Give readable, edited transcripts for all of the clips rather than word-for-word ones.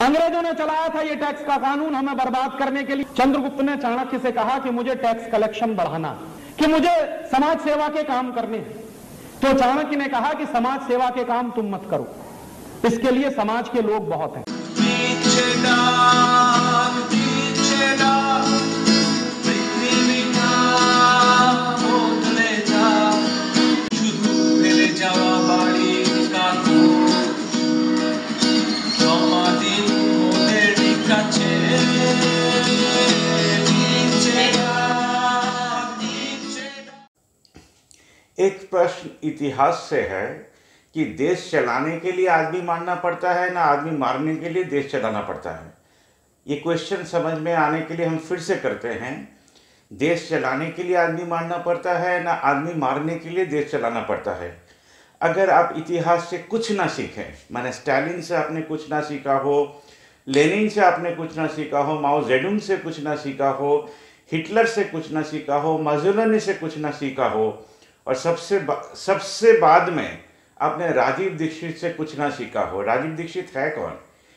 अंग्रेजों ने चलाया था ये टैक्स का कानून हमें बर्बाद करने के लिए। चंद्रगुप्त ने चाणक्य से कहा कि मुझे टैक्स कलेक्शन बढ़ाना, कि मुझे समाज सेवा के काम करने हैं। तो चाणक्य ने कहा कि समाज सेवा के काम तुम मत करो, इसके लिए समाज के लोग बहुत हैं। एक प्रश्न इतिहास से है कि देश चलाने के लिए आदमी मारना पड़ता है ना आदमी मारने के लिए देश चलाना पड़ता है। ये क्वेश्चन समझ में आने के लिए हम फिर से करते हैं। देश चलाने के लिए आदमी मारना पड़ता है ना आदमी मारने के लिए देश चलाना पड़ता है। अगर आप इतिहास से कुछ ना सीखें, माने स्टालिन से आपने कुछ ना सीखा हो, लेनिन से आपने कुछ ना सीखा हो, माओ जेडुंग से कुछ ना सीखा हो, हिटलर से कुछ ना सीखा हो, मुसोलिनी से कुछ ना सीखा हो, और सबसे बाद में आपने राजीव दीक्षित से कुछ ना सीखा हो। राजीव दीक्षित है कौन?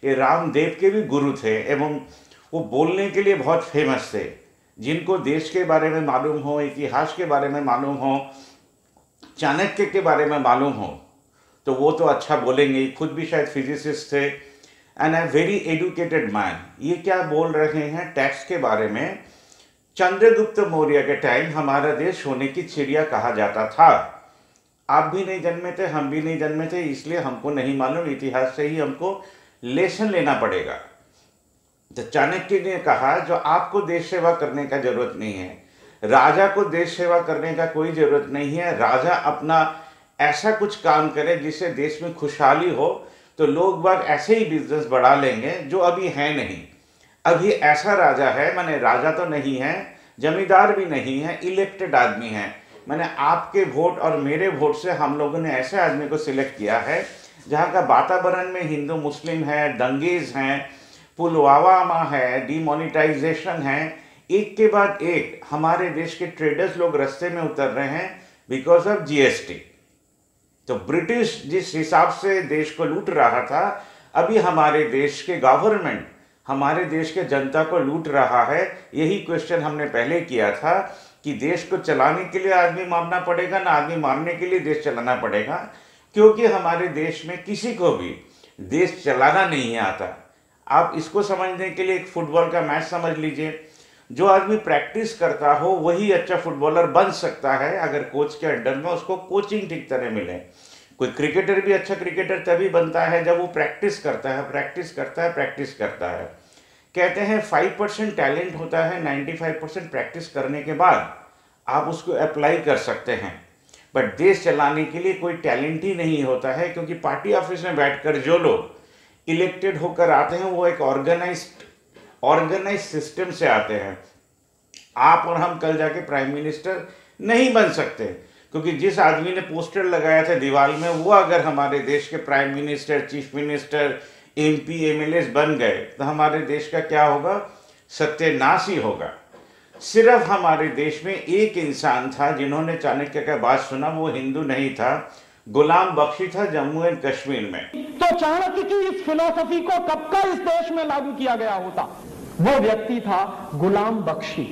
ये रामदेव के भी गुरु थे एवं वो बोलने के लिए बहुत फेमस थे। जिनको देश के बारे में मालूम हो, इतिहास के बारे में मालूम हो, चाणक्य के बारे में मालूम हो, तो वो तो अच्छा बोलेंगे। खुद भी शायद फिजिसिस्ट थे and a very educated man. ये क्या बोल रहे हैं टैक्स के बारे में? चंद्रगुप्त मौर्य के टाइम हमारा देश सोने की चिड़िया कहा जाता था। आप भी नहीं जन्मे थे, हम भी नहीं जन्मे थे, इसलिए हमको नहीं मालूम। इतिहास से ही हमको लेसन लेना पड़ेगा। तो चाणक्य ने कहा जो आपको देश सेवा करने का जरूरत नहीं है, राजा को देश सेवा करने का कोई जरूरत नहीं है। राजा अपना ऐसा कुछ काम करे जिससे देश में खुशहाली हो, तो लोग बाग ऐसे ही बिजनेस बढ़ा लेंगे जो अभी है नहीं। अभी ऐसा राजा है, माने राजा तो नहीं है, जमींदार भी नहीं है, इलेक्टेड आदमी है। मैंने आपके वोट और मेरे वोट से हम लोगों ने ऐसे आदमी को सिलेक्ट किया है जहाँ का वातावरण में हिंदू मुस्लिम है, दंगेज हैं, पुलवामा है, डिमोनिटाइजेशन है, एक के बाद एक हमारे देश के ट्रेडर्स लोग रास्ते में उतर रहे हैं बिकॉज ऑफ जीएसटी। तो ब्रिटिश जिस हिसाब से देश को लूट रहा था, अभी हमारे देश के गवर्नमेंट हमारे देश के जनता को लूट रहा है। यही क्वेश्चन हमने पहले किया था कि देश को चलाने के लिए आदमी मारना पड़ेगा ना आदमी मारने के लिए देश चलाना पड़ेगा, क्योंकि हमारे देश में किसी को भी देश चलाना नहीं आता। आप इसको समझने के लिए एक फुटबॉल का मैच समझ लीजिए। जो आदमी प्रैक्टिस करता हो वही अच्छा फुटबॉलर बन सकता है अगर कोच के अंडर में उसको कोचिंग ठीक तरह मिले। कोई क्रिकेटर भी अच्छा क्रिकेटर तभी बनता है जब वो प्रैक्टिस करता है, प्रैक्टिस करता है, प्रैक्टिस करता है। कहते हैं 5% टैलेंट होता है, 95% प्रैक्टिस करने के बाद आप उसको अप्लाई कर सकते हैं। बट देश चलाने के लिए कोई टैलेंट ही नहीं होता है, क्योंकि पार्टी ऑफिस में बैठकर जो लोग इलेक्टेड होकर आते हैं वो एक ऑर्गेनाइज सिस्टम से आते हैं। आप और हम कल जाके प्राइम मिनिस्टर नहीं बन सकते, क्योंकि जिस आदमी ने पोस्टर लगाया था दीवार में वो अगर हमारे देश के prime minister, chief minister, MP, MLA बन गए तो हमारे देश का क्या होगा? सत्यानाश ही होगा। सिर्फ हमारे देश में एक इंसान था जिन्होंने चाणक्य का बात सुना, वो हिंदू नहीं था, गुलाम बख्शी था जम्मू एंड कश्मीर में। तो चाणक्य की इस फिलॉसफी को कब का इस देश में लागू किया गया होता? वो व्यक्ति था गुलाम बख्शी।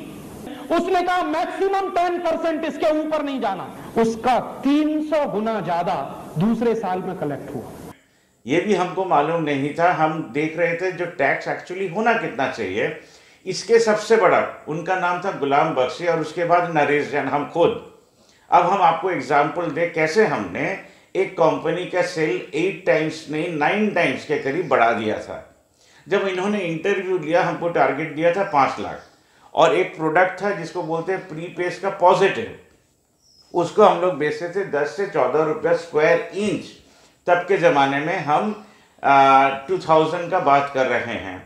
उसने कहा मैक्सिमम 10% इसके ऊपर नहीं जाना। उसका 300 गुना ज्यादा दूसरे साल में कलेक्ट हुआ। ये भी हमको मालूम नहीं था। हम देख रहे थे जो टैक्स एक्चुअली होना कितना चाहिए। इसके सबसे बड़ा उनका नाम था गुलाम बख्शी और उसके बाद नरेश जैन, हम खुद। अब हम आपको एग्जाम्पल दे कैसे हमने एक कंपनी का सेल 8 टाइम्स नहीं 9 टाइम्स के करीब बढ़ा दिया था। जब इन्होंने इंटरव्यू लिया, हमको टारगेट दिया था 5 लाख, और एक प्रोडक्ट था जिसको बोलते हैं प्रीपेस का पॉजिटिव, उसको हम लोग बेचते थे 10 से 14 रुपया स्क्वायर इंच। तब के ज़माने में हम 2000 का बात कर रहे हैं।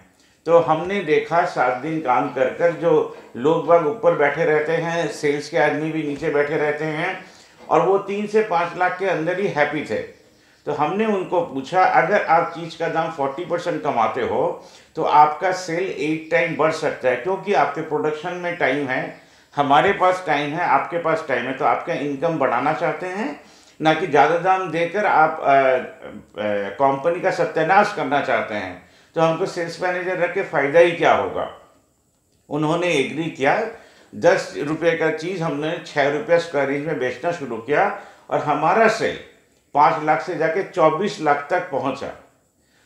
तो हमने देखा 7 दिन काम कर कर जो लोग बाग ऊपर बैठे रहते हैं, सेल्स के आदमी भी नीचे बैठे रहते हैं, और वो 3 से 5 लाख के अंदर ही हैप्पी थे। तो हमने उनको पूछा अगर आप चीज़ का दाम 40% कमाते हो तो आपका सेल 8 टाइम बढ़ सकता है, क्योंकि आपके प्रोडक्शन में टाइम है, हमारे पास टाइम है, आपके पास टाइम है। तो आपका इनकम बढ़ाना चाहते हैं, ना कि ज़्यादा दाम देकर आप कंपनी का सत्यानाश करना चाहते हैं। तो हमको सेल्स मैनेजर रख के फ़ायदा ही क्या होगा। उन्होंने एग्री किया, 10 रुपये का चीज़ हमने 6 रुपये स्क्वायर इंच में बेचना शुरू किया और हमारा सेल 5 लाख से जाके 24 लाख तक पहुंचा।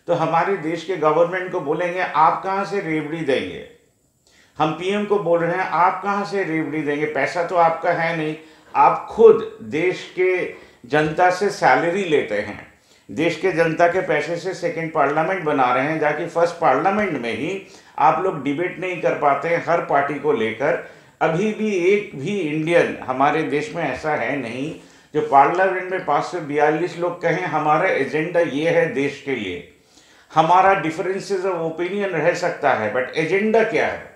तो हमारे देश के गवर्नमेंट को बोलेंगे आप कहाँ से रेवड़ी देंगे, हम पीएम को बोल रहे हैं आप कहाँ से रेवड़ी देंगे, पैसा तो आपका है नहीं, आप खुद देश के जनता से सैलरी लेते हैं, देश के जनता के पैसे से सेकंड पार्लियामेंट बना रहे हैं, जाके फर्स्ट पार्लियामेंट में ही आप लोग डिबेट नहीं कर पाते हैं हर पार्टी को लेकर। अभी भी एक भी इंडियन हमारे देश में ऐसा है नहीं जो पार्लियामेंट में 542 लोग कहें हमारा एजेंडा ये है देश के लिए। हमारा डिफरेंसेस ऑफ ओपिनियन रह सकता है बट एजेंडा क्या है।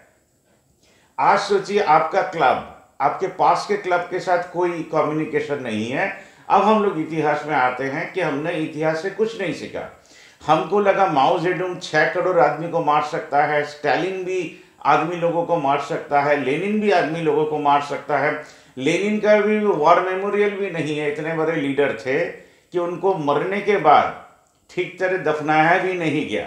आज सोचिए आपका क्लब, आपके पास के क्लब के साथ कोई कम्युनिकेशन नहीं है। अब हम लोग इतिहास में आते हैं कि हमने इतिहास से कुछ नहीं सीखा। हमको लगा माओ जेडुंग 6 करोड़ आदमी को मार सकता है, स्टालिन भी आदमी लोगों को मार सकता है, लेनिन भी आदमी लोगों को मार सकता है। लेनिन का भी वॉर मेमोरियल भी नहीं है, इतने बड़े लीडर थे कि उनको मरने के बाद ठीक तरह दफनाया भी नहीं गया।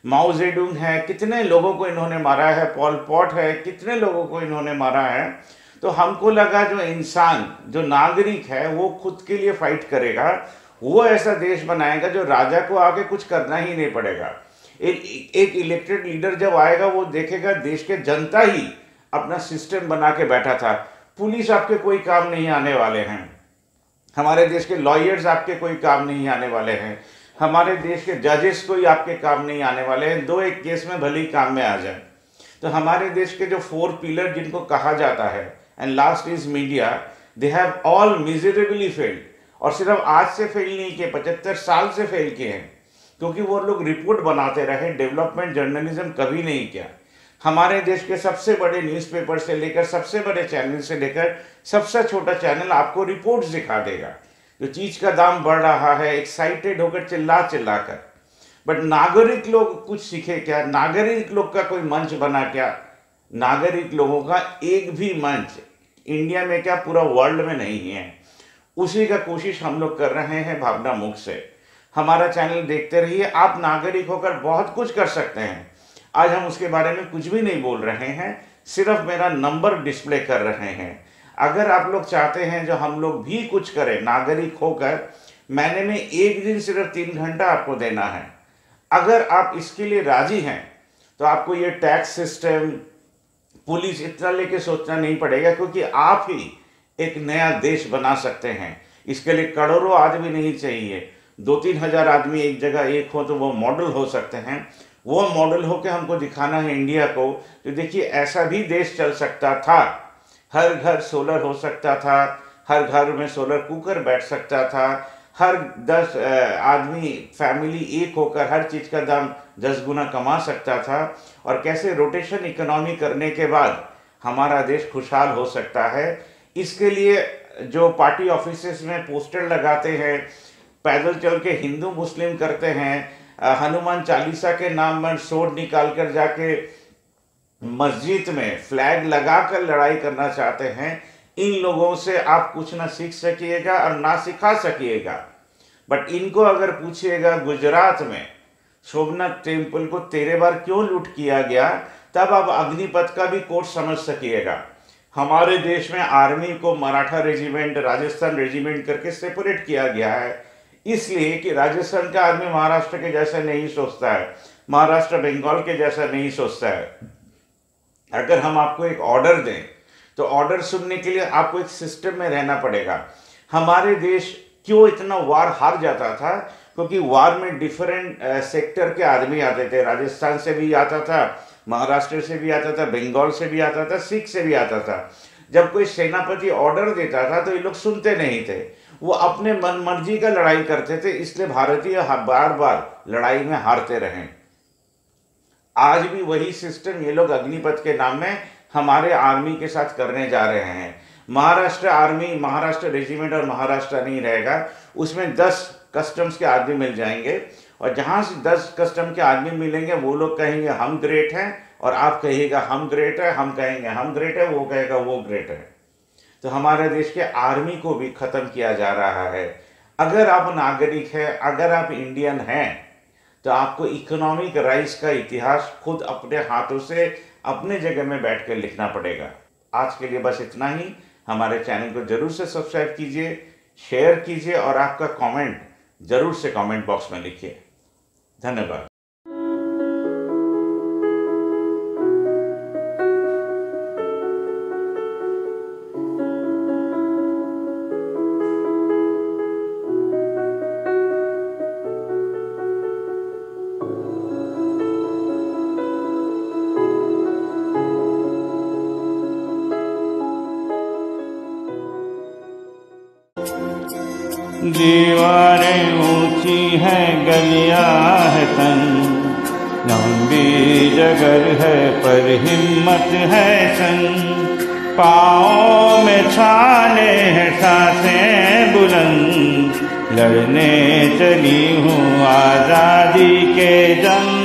माओ जेडुंग है, कितने लोगों को इन्होंने मारा है, पॉल पॉट है, कितने लोगों को इन्होंने मारा है। तो हमको लगा जो इंसान, जो नागरिक है वो खुद के लिए फाइट करेगा, वो ऐसा देश बनाएगा जो राजा को आगे कुछ करना ही नहीं पड़ेगा। एक इलेक्टेड लीडर जब आएगा वो देखेगा देश के जनता ही अपना सिस्टम बना के बैठा था। पुलिस आपके कोई काम नहीं आने वाले हैं, हमारे देश के लॉयर्स आपके कोई काम नहीं आने वाले हैं, हमारे देश के जजेस कोई आपके काम नहीं आने वाले हैं, 2-1 केस में भले ही काम में आ जाए। तो हमारे देश के जो 4 पिलर जिनको कहा जाता है, and last is media, they have all miserably failed. और सिर्फ आज से फेल नहीं किए, 75 साल से फेल किए हैं, क्योंकि वो लोग रिपोर्ट बनाते रहे, डेवलपमेंट जर्नलिज्म कभी नहीं किया। हमारे देश के सबसे बड़े न्यूज़पेपर से लेकर सबसे बड़े चैनल से लेकर सबसे छोटा चैनल आपको रिपोर्ट्स दिखा देगा जो चीज़ का दाम बढ़ रहा है, एक्साइटेड होकर चिल्ला कर। बट नागरिक लोग कुछ सीखे क्या? नागरिक लोग का कोई मंच बना क्या? नागरिक लोगों का एक भी मंच इंडिया में क्या पूरा वर्ल्ड में नहीं है। उसी का कोशिश हम लोग कर रहे हैं भावना मुख से। हमारा चैनल देखते रहिए, आप नागरिक होकर बहुत कुछ कर सकते हैं। आज हम उसके बारे में कुछ भी नहीं बोल रहे हैं, सिर्फ मेरा नंबर डिस्प्ले कर रहे हैं। अगर आप लोग चाहते हैं जो हम लोग भी कुछ करें नागरिक होकर, महीने में एक दिन सिर्फ 3 घंटा आपको देना है। अगर आप इसके लिए राजी हैं तो आपको ये टैक्स सिस्टम, पुलिस इतना लेके सोचना नहीं पड़ेगा, क्योंकि आप ही एक नया देश बना सकते हैं। इसके लिए करोड़ों आदमी नहीं चाहिए, 2-3 हज़ार आदमी एक जगह एक हो तो वो मॉडल हो सकते हैं। वो मॉडल हो के हमको दिखाना है इंडिया को, तो देखिए ऐसा भी देश चल सकता था। हर घर सोलर हो सकता था, हर घर में सोलर कुकर बैठ सकता था, हर 10 आदमी फैमिली एक होकर हर चीज़ का दाम 10 गुना कमा सकता था। और कैसे रोटेशन इकोनॉमी करने के बाद हमारा देश खुशहाल हो सकता है। इसके लिए जो पार्टी ऑफिसेस में पोस्टर लगाते हैं, पैदल चल के हिंदू मुस्लिम करते हैं, हनुमान चालीसा के नाम पर सोड निकाल कर जाके मस्जिद में फ्लैग लगाकर लड़ाई करना चाहते हैं, इन लोगों से आप कुछ ना सीख सकिएगा और ना सिखा सकिएगा। बट इनको अगर पूछिएगा गुजरात में सोमनाथ टेम्पल को 13 बार क्यों लूट किया गया, तब आप अग्निपथ का भी कोड समझ सकिएगा। हमारे देश में आर्मी को मराठा रेजिमेंट, राजस्थान रेजिमेंट करके सेपरेट किया गया है, इसलिए कि राजस्थान का आदमी महाराष्ट्र के जैसा नहीं सोचता है, महाराष्ट्र बंगाल के जैसा नहीं सोचता है। अगर हम आपको एक ऑर्डर दें तो ऑर्डर सुनने के लिए आपको एक सिस्टम में रहना पड़ेगा। हमारे देश क्यों इतना वार हार जाता था? क्योंकि वार में डिफरेंट सेक्टर के आदमी आते थे। राजस्थान से भी आता था, महाराष्ट्र से भी आता था, बंगाल से भी आता था, सिख से भी आता था। जब कोई सेनापति ऑर्डर देता था तो ये लोग सुनते नहीं थे, वो अपने मन मर्जी का लड़ाई करते थे। इसलिए भारतीय बार बार लड़ाई में हारते रहे। आज भी वही सिस्टम ये लोग अग्निपथ के नाम में हमारे आर्मी के साथ करने जा रहे हैं। महाराष्ट्र आर्मी, महाराष्ट्र रेजिमेंट और महाराष्ट्र नहीं रहेगा, उसमें 10 कस्टम्स के आदमी मिल जाएंगे। और जहाँ से 10 कस्टम के आदमी मिलेंगे वो लोग कहेंगे हम ग्रेट हैं, और आप कहिएगा हम ग्रेट है, हम कहेंगे हम ग्रेट है, वो कहेगा वो ग्रेट है। तो हमारे देश के आर्मी को भी ख़त्म किया जा रहा है। अगर आप नागरिक हैं, अगर आप इंडियन हैं, तो आपको इकोनॉमिक राइज का इतिहास खुद अपने हाथों से अपने जगह में बैठकर लिखना पड़ेगा। आज के लिए बस इतना ही। हमारे चैनल को जरूर से सब्सक्राइब कीजिए, शेयर कीजिए और आपका कमेंट जरूर से कमेंट बॉक्स में लिखिए। धन्यवाद। दीवारें ऊंची हैं, गलियां है तंग, लंबी जगर है पर हिम्मत है संग। पाँव में छाले हैं, सांसें बुलंद, लड़ने चली हूँ आजादी के जंग।